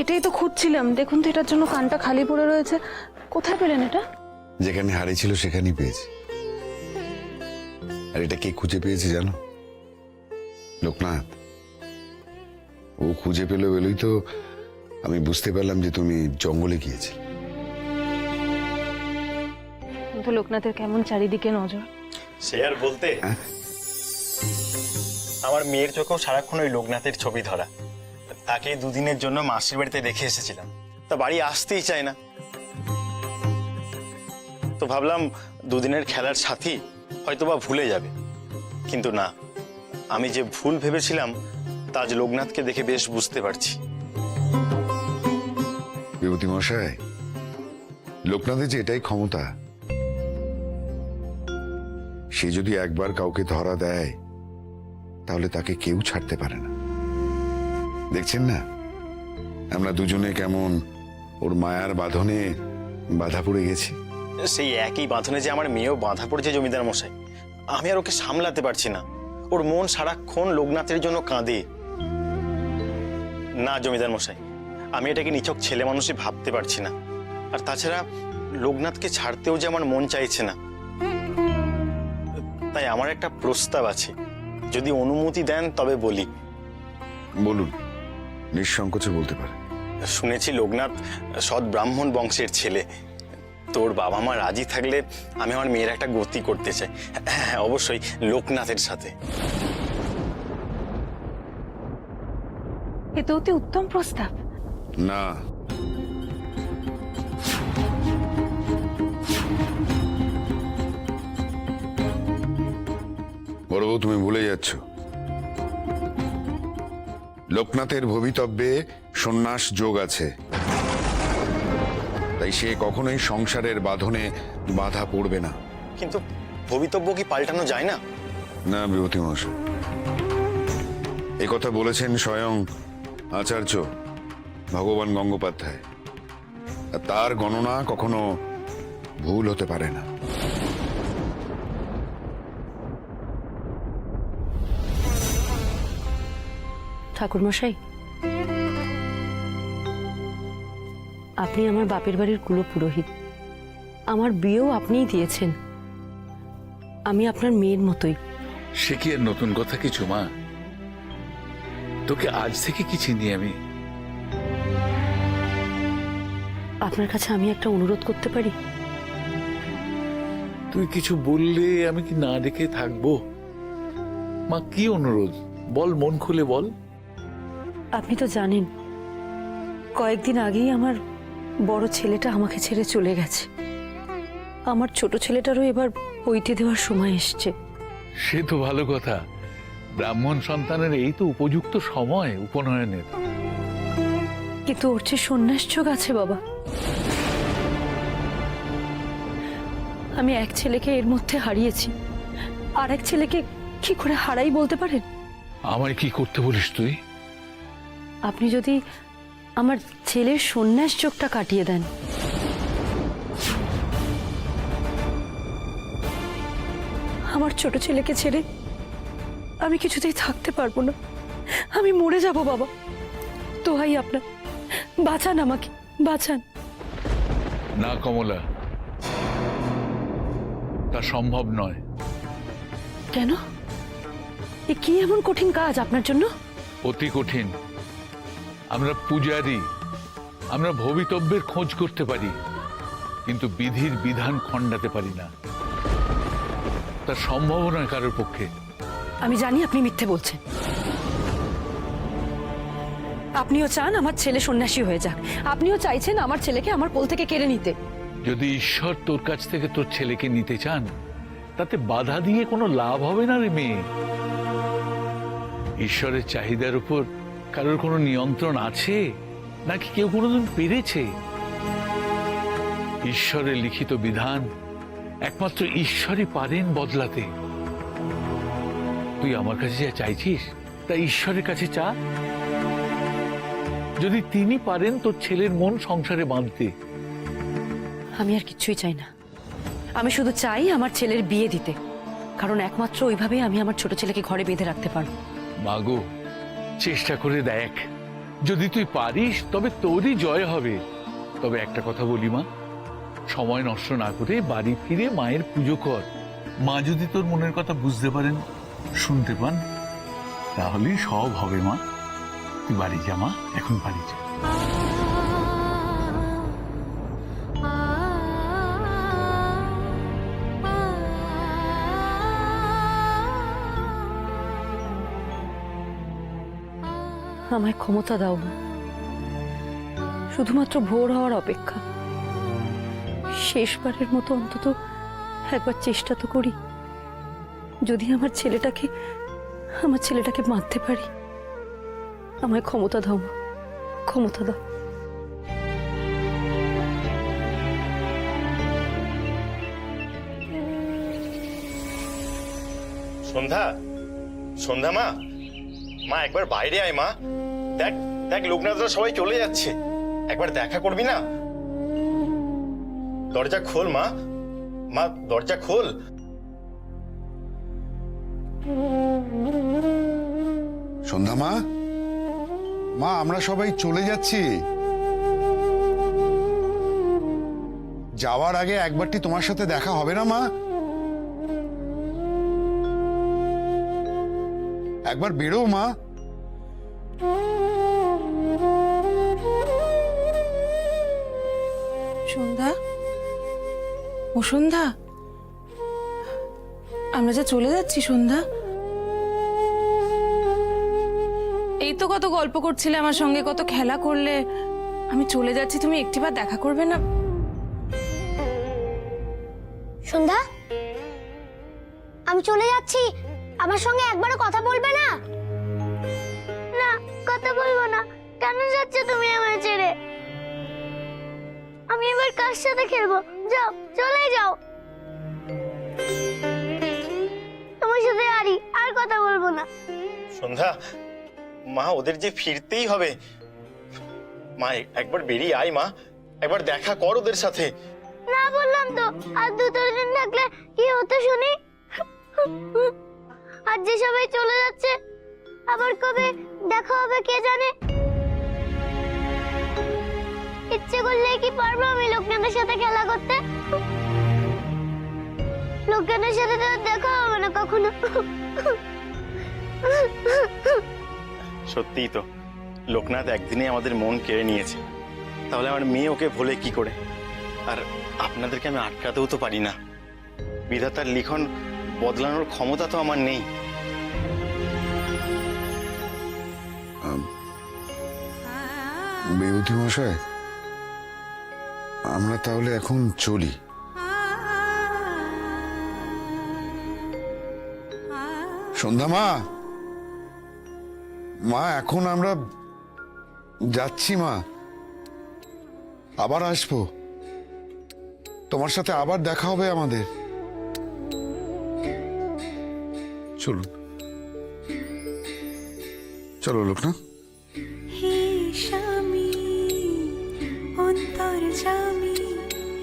এটাই তো খুঁজছিলাম। দেখুন তো, এটার জন্য কানটা খালি পড়ে রয়েছে। কোথায় পেলেন এটা? যেখানে হারিয়েছিল সেখানেই পেয়েছি। আর এটা কে খুঁজে পেয়েছে জানো? লোকনাথ। ও খুঁজে পেলো বলেই তো আমি বুঝতে পারলাম যে তুমি জঙ্গলে গিয়েছিলে। কিন্তু লোকনাথের কেমন চারিদিকে নজর। সে আর বলতে, আমার মেয়ের চোখেও সারাক্ষণ ওই লোকনাথের ছবি ধরা। তাকে দুদিনের জন্য মাসির বাড়িতে রেখে এসেছিলাম, তা বাড়ি আসতেই চায় না। তো ভাবলাম দুদিনের খেলার সাথী হয়তোবা ভুলে যাবে, কিন্তু না, আমি যে ভুল ভেবেছিলাম তা আজ লোকনাথকে দেখে বেশ বুঝতে পারছি। বিভূতি মশাই, লোকনাথের যে এটাই ক্ষমতা, সে যদি একবার কাউকে ধরা দেয় তাহলে তাকে কেউ ছাড়তে পারে না। দেখছেন না আমরা দুজনে কেমন ওর মায়ার বাঁধনে বাধা পড়ে গেছি। সেই একই বাঁধনে যে আমার মেয়েও বাঁধা পড়েছে জমিদার মশাই। আমি আর ওকে সামলাতে পারছি না। ওর মন সারাক্ষণ লোকনাথের জন্য কাঁদে। না জমিদার মশাই, আমি এটাকে নিছক ছেলে মানুষই ভাবতে পারছি না। আর তাছাড়া লোকনাথকে ছাড়তেও যে আমার মন চাইছে না। তাই আমার একটা প্রস্তাব আছে, যদি অনুমতি দেন তবে বলি। বলুন, নিঃসংকোচে বলতে পারে। শুনেছি লোকনাথ সৎ ব্রাহ্মণ বংশের ছেলে। তোর বাবা মা রাজি থাকলে আমি আমার মেয়ের একটা গতি করতে চাই। হ্যাঁ, অবশ্যই লোকনাথের সাথে। এ তো অতি উত্তম প্রস্তাব। না, বড়বাবু তুমি ভুলে যাচ্ছ। লোকনাথের ভবিতব্যে সন্ন্যাস যোগ আছে, তাই সে কখনোই সংসারের বাঁধনে বাধা পড়বে না। কিন্তু ভবিতব্য কি পাল্টানো যায় না? না বিভূতি মহাশয়, এ কথা বলেছেন স্বয়ং আচার্য ভগবান গঙ্গোপাধ্যায়। আর তার গণনা কখনো ভুল হতে পারে না। ঠাকুরমশাই, আপনি আমার বাপের বাড়ির কুলপুরোহিত। আমার বিয়েও আপনিই দিয়েছেন। আমি আপনার মেয়ের মতোই। সে কি আর নতুন কথা কিছু মা? তোকে আজ থেকে কি চিনি আমি? আপনার কাছে আমি একটা অনুরোধ করতে পারি? তুই কিছু বললে আমি কি না দেখে থাকবো? মা, কি অনুরোধ বল, মন খুলে বল। আপনি তো জানেন কয়েকদিন আগেই আমার বড় ছেলেটা আমাকে ছেড়ে চলে গেছে। আমার ছোট ছেলেটারও এবার পৈতে দেওয়ার সময় এসছে। সে তো ভালো কথা। ব্রাহ্মণ সন্তানের এই তো উপযুক্ত সময় উপনয়নের। কিন্তু ওর যে সন্ন্যাস যোগ আছে বাবা। আমি এক ছেলেকে এর মধ্যে হারিয়েছি, আর এক ছেলেকে কি করে হারাই বলতে পারেন? আমায় কি করতে বলিস তুই? আপনি যদি আমার ছেলের সন্ন্যাস যোগটা কাটিয়ে দেন, আমার ছোট ছেলেকে ছেড়ে আমি কিছুতেই থাকতে পারবো না। আমি মরে যাব বাবা। দোহাই আপনার, বাঁচান আমাকে, বাঁচান। না কমলা, তা সম্ভব নয়। কেন? এ কি এমন কঠিন কাজ আপনার জন্য? অতি কঠিন। আমরা পূজারী, আমরা ভবিতব্যের খোঁজ করতে পারি, কিন্তু বিধির বিধান খণ্ডাতে পারি না। তা সম্ভব নয় কারোর পক্ষে। আমি জানি আপনি মিথ্যে বলছেন। আপনিও চান আমার ছেলে সন্ন্যাসী হয়ে যাক। আপনিও চাইছেন আমার ছেলেকে আমার কোল থেকে কেড়ে নিতে। যদি ঈশ্বর তোর কাছ থেকে তোর ছেলেকে নিতে চান, তাতে বাধা দিয়ে কোনো লাভ হবে না রে মেয়ে। ঈশ্বরের চাহিদার উপর কারোর কোনো নিয়ন্ত্রণ আছে নাকি কেউ কোনোদিন পেরেছে? ঈশ্বরের লিখিত বিধান একমাত্র ঈশ্বরই পারেন বদলাতে। তুই আমার কাছে যা চাইছিস তা ঈশ্বরের কাছে চা। যদি তিনি পারেন তোর ছেলের মন সংসারে বাঁধতে। আমি আর কিচ্ছুই চাই না। আমি শুধু চাই আমার ছেলের বিয়ে দিতে, কারণ একমাত্র ওইভাবেই আমি আমার ছোট ছেলেকে ঘরে বেঁধে রাখতে পারবো। মাগো, চেষ্টা করে দেখ, যদি তুই পারিস তবে তোরই জয় হবে। তবে একটা কথা বলি মা, সময় নষ্ট না করে বাড়ি ফিরে মায়ের পুজো কর। মা যদি তোর মনের কথা বুঝতে পারেন, শুনতে পান, তাহলেই সব হবে মা। তুই বাড়ি যা মা, এখন বাড়ি যা। আমায় ক্ষমতা দাও মা, শুধুমাত্র ভোর হওয়ার অপেক্ষা। শেষবারের মতো অন্তত একবার চেষ্টা তো করি, যদি আমার ছেলেটাকে মারতে পারি। আমায় ক্ষমতা দাও মা, ক্ষমতা দাও। সন্ধ্যা, সন্ধ্যা মা, মা একবার বাইরে আয় মা। দেখ দেখ, লোকনাথরা সবাই চলে যাচ্ছে, একবার দেখা করবি না? দরজা খোল মা, মা দরজা খোল। সন্ধ্যা মা, মা আমরা সবাই চলে যাচ্ছি। যাওয়ার আগে একবারটি তোমার সাথে দেখা হবে না মা? একবার বেরো মা। সন্ধ্যা, ও সন্ধ্যা, আমরা যে চলে যাচ্ছি সন্ধ্যা। এই তো কত গল্প করছিলে আমার সঙ্গে, কত খেলা করলে। আমি চলে যাচ্ছি, তুমি একটিবার দেখা করবে না? সন্ধ্যা, আমি চলে যাচ্ছি, আমার সঙ্গে একবারও কথা বলবে না? না, কথা বলবো না। কেন যাচ্ছ তুমি আমায় ছেড়ে? আমি এবার কার সাথে খেলবো? যাও, চলে যাও। তোমার সাথে আর কথা বলবো না। সন্ধ্যা মা, ওদের যে ফিরতেই হবে। মা একবার বেরিয়ে আয় মা, একবার দেখা কর ওদের সাথে। না বললাম তো, আর 2-3 দিন থাকলে কি হতো শুনি? আর যে সবাই চলে যাচ্ছে, আবার কবে দেখা হবে কে জানে। ইচ্ছে করলে কি পারবো আমি লোকনাথের সাথে খেলা করতে? লোকনাথের সাথে তো দেখা হবে না কখনো। সত্যিই তো, লোকনাথ একদিনে আমাদের মন কেড়ে নিয়েছে। তাহলে আমার মেয়ে ওকে ভোলে কি করে? আর আপনাদেরকে আমি আটকাতেও তো পারি না। বিধাতার লিখন বদলানোর ক্ষমতা তো আমার নেই। বিভূতি মশাই, আমরা তাহলে এখন চলি। সন্ধ্যা মা, মা এখন আমরা যাচ্ছি মা, আবার আসবো, তোমার সাথে আবার দেখা হবে আমাদের। চলুন, চলো লোকনাথ। হে স্বামী অন্তর্যামী,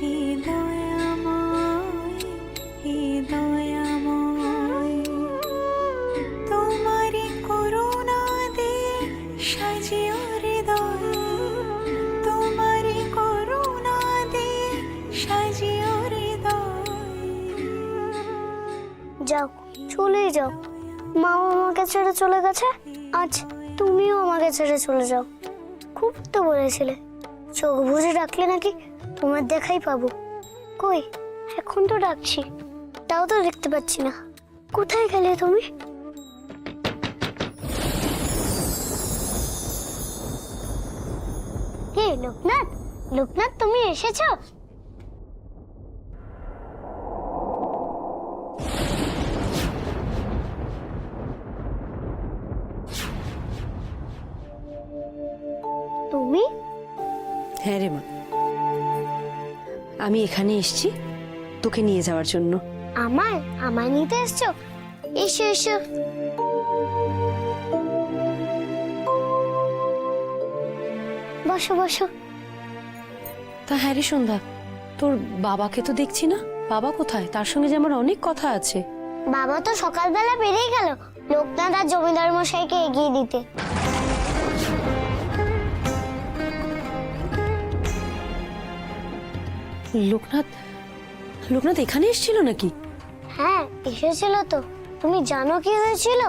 হে দয়াময়, হে দয়াময়, তোমারি করুণা দে সাজিও হৃদয়, তোমারি করুণা দে সাজিও হৃদয়। যাও, চলে যাও। মাও আমাকে ছেড়ে চলে গেছে, আজ তুমিও আমাকে ছেড়ে চলে যাও। খুব তো বলেছিলে, চোখ বুজে ডাকলে নাকি তোমার দেখাই পাবো। কই, এখন তো ডাকছি, তাও তো দেখতে পাচ্ছি না। কোথায় গেলে তুমি? হে লোকনাথ, লোকনাথ তুমি এসেছো? তুমি? হ্যাঁ রে মা, আমি এখানে এসেছি তোকে নিয়ে যাওয়ার জন্য। আমায় নিতে এসছো? এসো এসো। বসো বসো। তা হ্যাঁ রে সন্ধ্যা, তোর বাবাকে তো দেখছি না। বাবা কোথায়? তার সঙ্গে যে আমার অনেক কথা আছে। বাবা তো সকালবেলা বেরিয়ে গেল লোকনাথ আর জমিদার মশাইকে এগিয়ে দিতে। লোকনাথ লোকনাথ এখানে এসেছিল নাকি? হ্যাঁ এসেছিল তো। তুমি জানো কি হয়েছিল?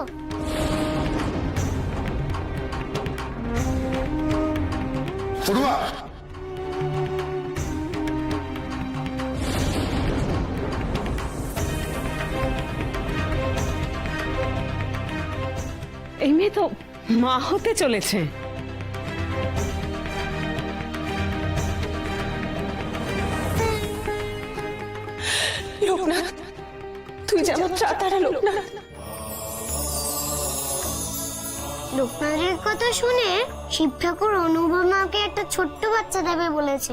পড়ুয়া, এই মেয়ে তো মা হতে চলেছে। লোকনাথ, তুই যেমন চাতারা লোকনাথ। লোকনাথের কথা শুনে শিব ঠাকুর অনুভব মাকে একটা ছোট্ট বাচ্চা দেবে বলেছে।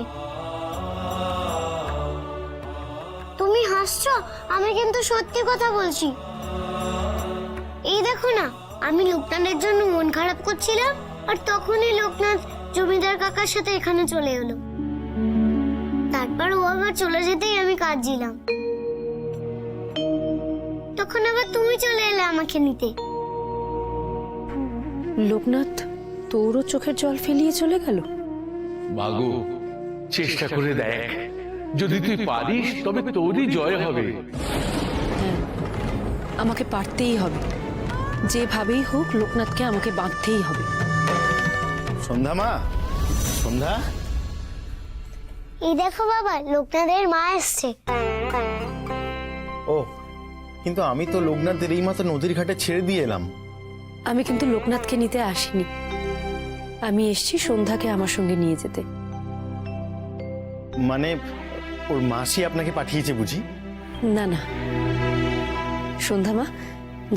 তুমি হাসছো, আমি কিন্তু সত্যি কথা বলছি। এই দেখো না, আমি লোকনাথের জন্য মন খারাপ করছিলাম আর তখনই লোকনাথ জমিদার কাকার সাথে এখানে চলে এলো। তারপর ও আবার চলে যেতেই আমি কাঁদছিলাম। তখন আবার তুমি চলে এলে আমাকে নিতে। লোকনাথ তোরও চোখের জল ফেলিয়ে চলে গেল? মাগো, চেষ্টা করে দেখ, যদি তুই পারিস তবে তোরই জয় হবে। আমাকে পারতেই হবে, যেভাবেই হোক লোকনাথকে আমাকে বাঁধতেই হবে। সন্ধ্যা মা, সন্ধ্যা। এই দেখো বাবা, লোকনাথের মা এসছে। ও, কিন্তু আমি তো লোকনাথের এই মাত্র নদীর ঘাটে ছেড়ে দিয়ে এলাম। আমি কিন্তু লোকনাথকে নিতে আসিনি, আমি এসেছি সন্ধ্যাকে আমার সঙ্গে নিয়ে যেতে। মানে ওর মাসি আপনাকে পাঠিয়েছে বুঝি? না না সন্ধ্যা মা,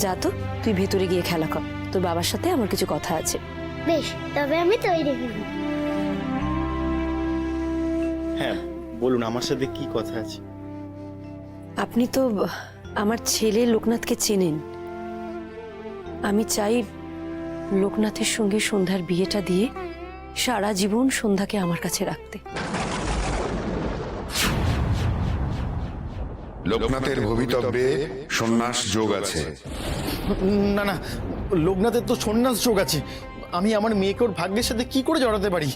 যা তো, তুই ভেতরে গিয়ে খেলা কর, তোর বাবার সাথে আমার কিছু কথা আছে। বেশ, তবে আমি তৈরি হই। হ্যাঁ বলুন, আমার সাথে কি কথা আছে? আপনি তো আমার ছেলে লোকনাথকে চেনেন, আমি চাই লোকনাথের সঙ্গে সন্ধ্যার বিয়েটা দিয়ে সারা জীবন সন্ধ্যাকে আমার কাছে রাখতে। লোকনাথের ভবিতব্যে সন্ন্যাস যোগ আছে। না না, লোকনাথের তো সন্ন্যাস যোগ আছে। আমি আমার মেয়েকে ওর ভাগ্যের সাথে কি করে জড়াতে পারি?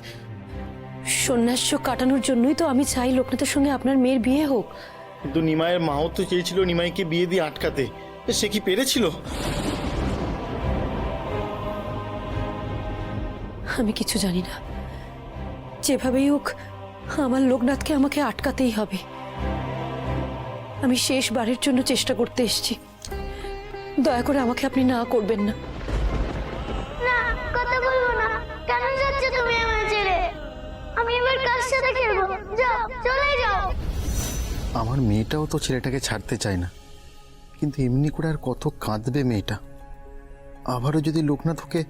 সন্ন্যাস যোগ কাটানোর জন্যই তো আমি চাই লোকনাথের সঙ্গে আপনার মেয়ের বিয়ে হোক। কিন্তু নিমাইয়ের মাও তো চেয়েছিল নিমাইকে বিয়ে দিয়ে আটকাতে, সে কি পেরেছিল? আমি কিছু জানি না, যেভাবেই হোক আমার লোকনাথকে আমাকে আটকাতেই হবে। আমি শেষবারের জন্য চেষ্টা করতে এসেছি, দয়া করে আমাকে আপনি না করবেন না। না, কথা বলবো না। কেন যাচ্ছ তুমি আমার ছেড়ে? আমি এবার কার সাথে খেলবো? যাও, চলে যাও। আমার মেয়েটাও তো ছেলেটাকে ছাড়তে চায় না, কিন্তু এমনি করে আর কত কাঁদবে মেয়েটা? আবারও যদি লোকনাথ ওকে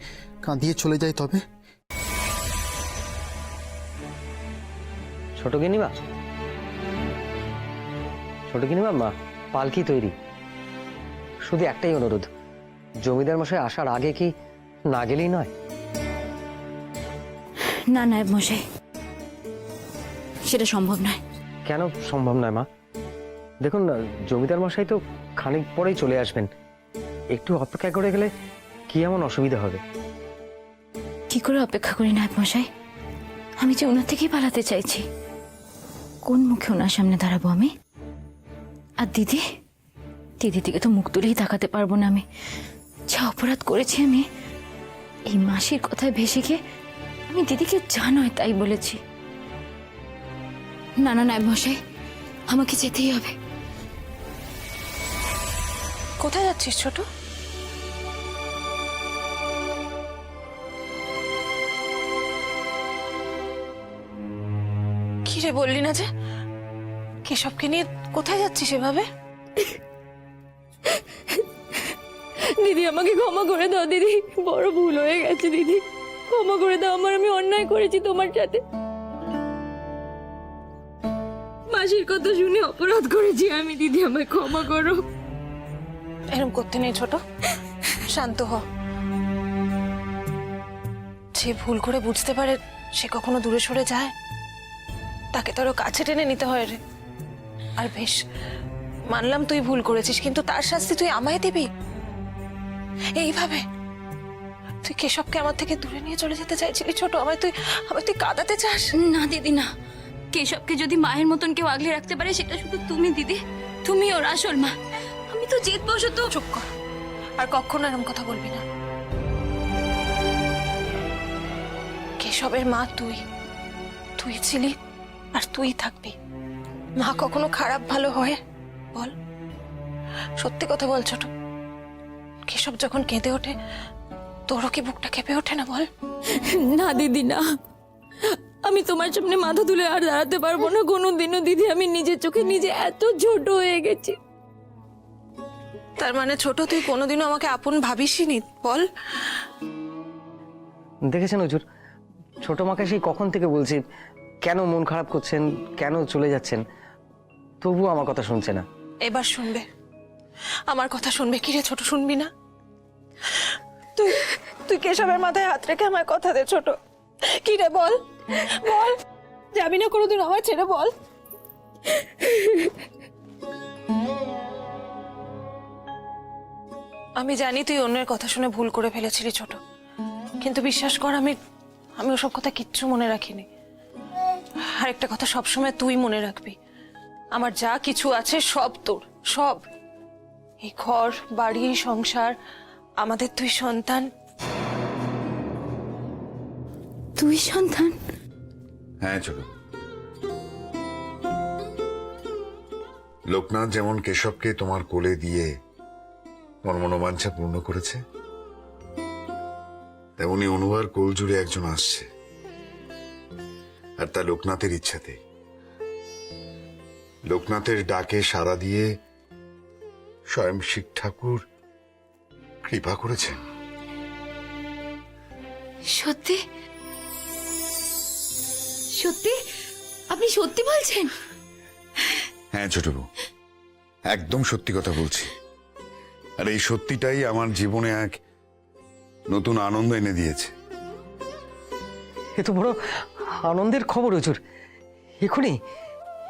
কাঁদিয়ে চলে যায় তবে? ছোট গিনিমা, ছোট গিনিমা, মা পালকি তৈরি। শুধু একটাই অনুরোধ, জমিদার মশাই আসার আগে কি না গেলেই নয়? না নায়েব মশাই, সেটা সম্ভব নয়। কেন সম্ভব নয় মা? দেখুন না, জমিদার মশাই তো খানিক পরেই চলে আসবেন, একটু অপেক্ষা করে গেলে কি এমন অসুবিধা হবে? কি করে অপেক্ষা করি নায়েব মশাই? আমি যে ওনার থেকেই পালাতে চাইছি, কোন মুখে ওনার সামনে দাঁড়াবো আমি? আর দিদি, দিদি থেকে তো মুখ তুলেই তাকাতে পারবো না আমি। যা অপরাধ করেছি আমি, এই মাসির কথায় ভেসে গিয়ে আমি দিদিকে যা নয় তাই বলেছি। না না নায়েব মশাই, আমাকে যেতেই হবে। কোথায় যাচ্ছিস ছোট? কি রে, বললি না যে? কেশবকে নিয়ে কোথায় যাচ্ছিস এভাবে? দিদি আমাকে ক্ষমা করে দাও দিদি, বড় ভুল হয়ে গেছে দিদি, ক্ষমা করে দাও আমার, আমি অন্যায় করেছি তোমার সাথে। মাসির কথা শুনে অপরাধ করেছি আমি দিদি, আমায় ক্ষমা করো। এরকম করতে নেই ছোট, শান্ত হ। যে ভুল করে বুঝতে পারে সে কখনো দূরে সরে যায়? তাকে তো আরো কাছে টেনে নিতে হয় রে। আর বেশ, মানলাম তুই ভুল করেছিস, কিন্তু তার শাস্তি তুই আমায় দিবি এইভাবে? তুই কেশবকে আমার থেকে দূরে নিয়ে চলে যেতে চাইছিলি ছোট, আমায় তুই কাঁদাতে চাস? না দিদি না, কেশবকে যদি মায়ের মতন কেউ আগলে রাখতে পারে সেটা শুধু তুমি দিদি, তুমি ওর আসল মা। আমি তো জেদ বশত। চুপ কর, আর কখনো এরকম কথা বলবি না। কেশবের মা তুই, তুই ছিলি আর তুই থাকবি। মা কখনো খারাপ ভালো হয় বল? সত্যি কথা বল ছোট, কেশব যখন কেঁদে ওঠে তোরও কি বুকটা কেঁপে ওঠে না বল? না দিদি না, আমি তোমার সামনে মাথা তুলে আর দাঁড়াতে পারবো না কোনোদিনও দিদি। আমি নিজের চোখে নিজে এত ছোট হয়ে গেছি। তার মানে ছোট তুই কোনোদিনও আমাকে আপন ভাবিসনি বল? দেখেছেন হুজুর, ছোট মাকে সেই কখন থেকে বলছি কেন মন খারাপ করছেন, কেন চলে যাচ্ছেন, তবুও আমার কথা শুনছে না। এবার শুনবে, আমার কথা শুনবে। কি রে ছোট, শুনবি না? তুই তুই কেশবের মাথায় হাত রেখে আমার কথা দে ছোট। কি রে বল, বল যাবি না কোনোদিন আমার ছেড়ে বল? আমি জানি তুই অন্যের কথা শুনে ভুল করে ফেলেছিলি ছোট, কিন্তু বিশ্বাস কর আমি ওসব কথা কিচ্ছু মনে রাখিনি। আর একটা কথা সবসময় তুই মনে রাখবি, আমার যা কিছু আছে সব তোর, সব। এই ঘর বাড়ি সংসার, আমাদের তুই সন্তান। তুই সন্তান? হ্যাঁ ছোট, লোকনাথ যেমন কেশবকে তোমার কোলে দিয়ে তোমার মনোবাঞ্ছা পূর্ণ করেছে, তেমনি অনুবার কোল জুড়ে একজন আসছে, আর তা লোকনাথের ইচ্ছাতে। লোকনাথের ডাকে সাড়া দিয়ে স্বয়ং শিব ঠাকুর কৃপা করেছেন। সত্যি? সত্যি? আপনি সত্যি বলছেন? হ্যাঁ ছোট বউ, একদম সত্যি কথা বলছি। আর এই সত্যিটাই আমার জীবনে এক নতুন আনন্দ এনে দিয়েছে। এ তো বড় আনন্দের খবর হুজুর। এখনই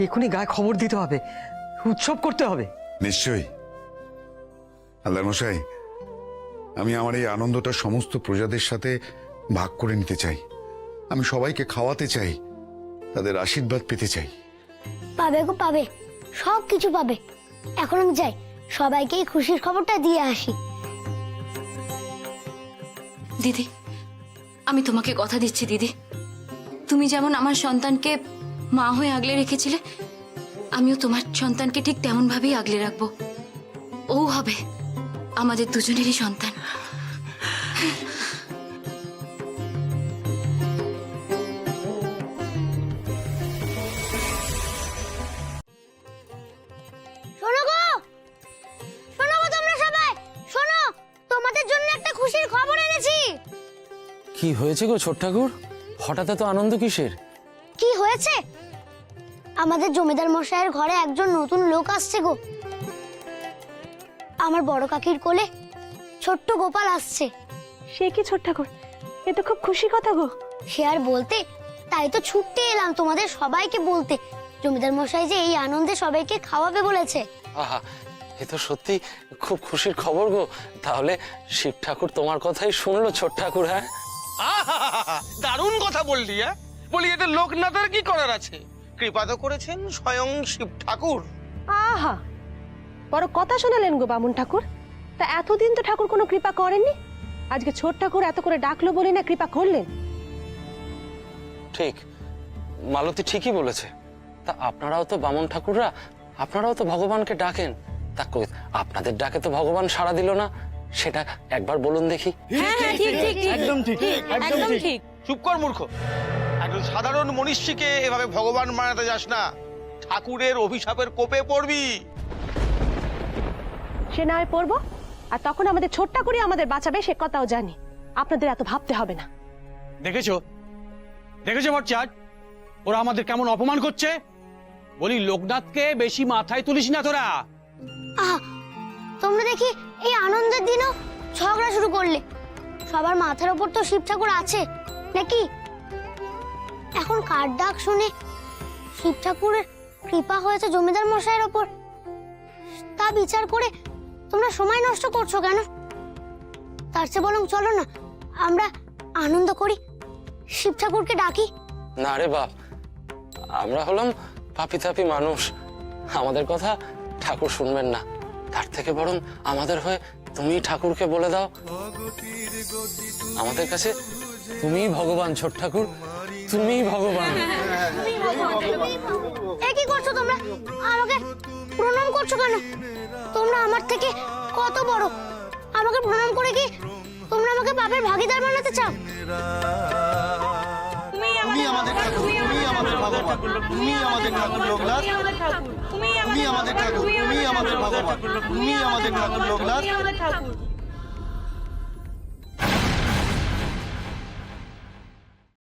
এখনই গায়ে খবর দিতে হবে, উৎসব করতে হবে। নিশ্চয়ই আল্লাহ মশাই, আমি আমার এই আনন্দটা সমস্ত প্রজাদের সাথে ভাগ করে নিতে চাই। আমি সবাইকে খাওয়াতে চাই, তাদের আশীর্বাদ পেতে চাই। পাবে গো পাবে, সব কিছু পাবে। এখন আমি যাই, সবাইকে এই খুশির খবরটা দিয়ে আসি। দিদি, আমি তোমাকে কথা দিচ্ছি দিদি, তুমি যেমন আমার সন্তানকে মা হয়ে আগলে রেখেছিলে, আমিও তোমার সন্তানকে ঠিক তেমন ভাবেই আগলে রাখবো। ও হবে আমাদের দুজনেরই সন্তান। শোনো গো, শোনো গো তোমরা সবাই, শোনো, তোমাদের জন্য একটা খুশির খবর এনেছি। কি হয়েছে গো ছোট ঠাকুর, হঠাৎ এত আনন্দ কিসের? কি হয়েছে? আমাদের জমিদার মশাইয়ের ঘরে একজন নতুন লোক আসছে গো। আমার বড় কাকির কোলে ছোট্ট গোপাল আসছে। সে কি ছোট ঠাকুর, এ তো খুব খুশি কথা গো। সে আর বলতে, তাই তো ছুটতে এলাম তোমাদের সবাইকে বলতে, জমিদার মশাই যে এই আনন্দে সবাইকে খাওয়াবে বলেছে। আহা, এ তো সত্যি খুব খুশির খবর গো। তাহলে শিব ঠাকুর তোমার কথাই শুনলো ছোট ঠাকুর? হ্যাঁ, দারুণ কথা বললি। বলি এতে লোকনাথের কি করার আছে? কৃপা তো করেছেন স্বয়ং শিব ঠাকুর। আহা, বড় কথা শোনালেন গো বামুন ঠাকুর। তা এতদিন তো ঠাকুর কোনো কৃপা করেননি, আজকে ছোট ঠাকুর এত করে ডাকলো বলে না কৃপা করলেন। ঠিক, মালতী ঠিকই বলেছে। তা আপনারাও তো বামন ঠাকুররা, আপনারাও তো ভগবানকে ডাকেন, তা কই আপনাদের ডাকে তো ভগবান সাড়া দিল না, সেটা একবার বলুন দেখি। একদম ঠিক, একদম ঠিক। চুপ কর মূর্খ, একজন সাধারণ মনীষীকে এভাবে ভগবান বানাতে যাস না, ঠাকুরের অভিশাপের কোপে পড়বি। সে না হয় পড়বো, আর তখন আমাদের ছোট ঠাকুরই আমাদের বাঁচাবে, সে কথাও জানি। আপনাদের এত ভাবতে হবে না। দেখেছো দেখেছো ভট্টাচার্য, ওরা আমাদের কেমন অপমান করছে। বলি লোকনাথকে বেশি মাথায় তুলিস না তোরা। আহা, তোমরা দেখি এই আনন্দের দিনও ঝগড়া শুরু করলে। সবার মাথার ওপর তো শিব ঠাকুর আছে নাকি? এখন কার ডাক শুনে শিব ঠাকুরের কৃপা হয়েছে জমিদার মশাইয়ের ওপর, তা বিচার করে তোমরা সময় নষ্ট করছো কেন? তার চেয়ে বরং চলো না আমরা আনন্দ করি, শিব ঠাকুরকে ডাকি। না রে বাপ, আমরা হলাম পাপি তাপি মানুষ, আমাদের কথা ঠাকুর শুনবেন না। তার থেকে বরং আমাদের হয়ে তুমি ঠাকুরকে বলে দাও, আমাদের কাছে তুমিই ভগবান। ছোট ঠাকুর, তুমিই ভগবান। এ কি করছো তোমরা? আমাকে প্রণাম করছো কেন? তোমরা আমার থেকে কত বড়, আমাকে প্রণাম করে কি তোমরা আমাকে পাপের ভাগীদার বানাতে চাও? তুমি আমাদের ঠাকুর, তুমি আমাদের ভগবান, তুমি আমাদের ঠাকুর লোকনাথ, তুমি আমাদের ঠাকুর, তুমি আমাদের ভগবান, তুমি আমাদের ঠাকুর লোকনাথ।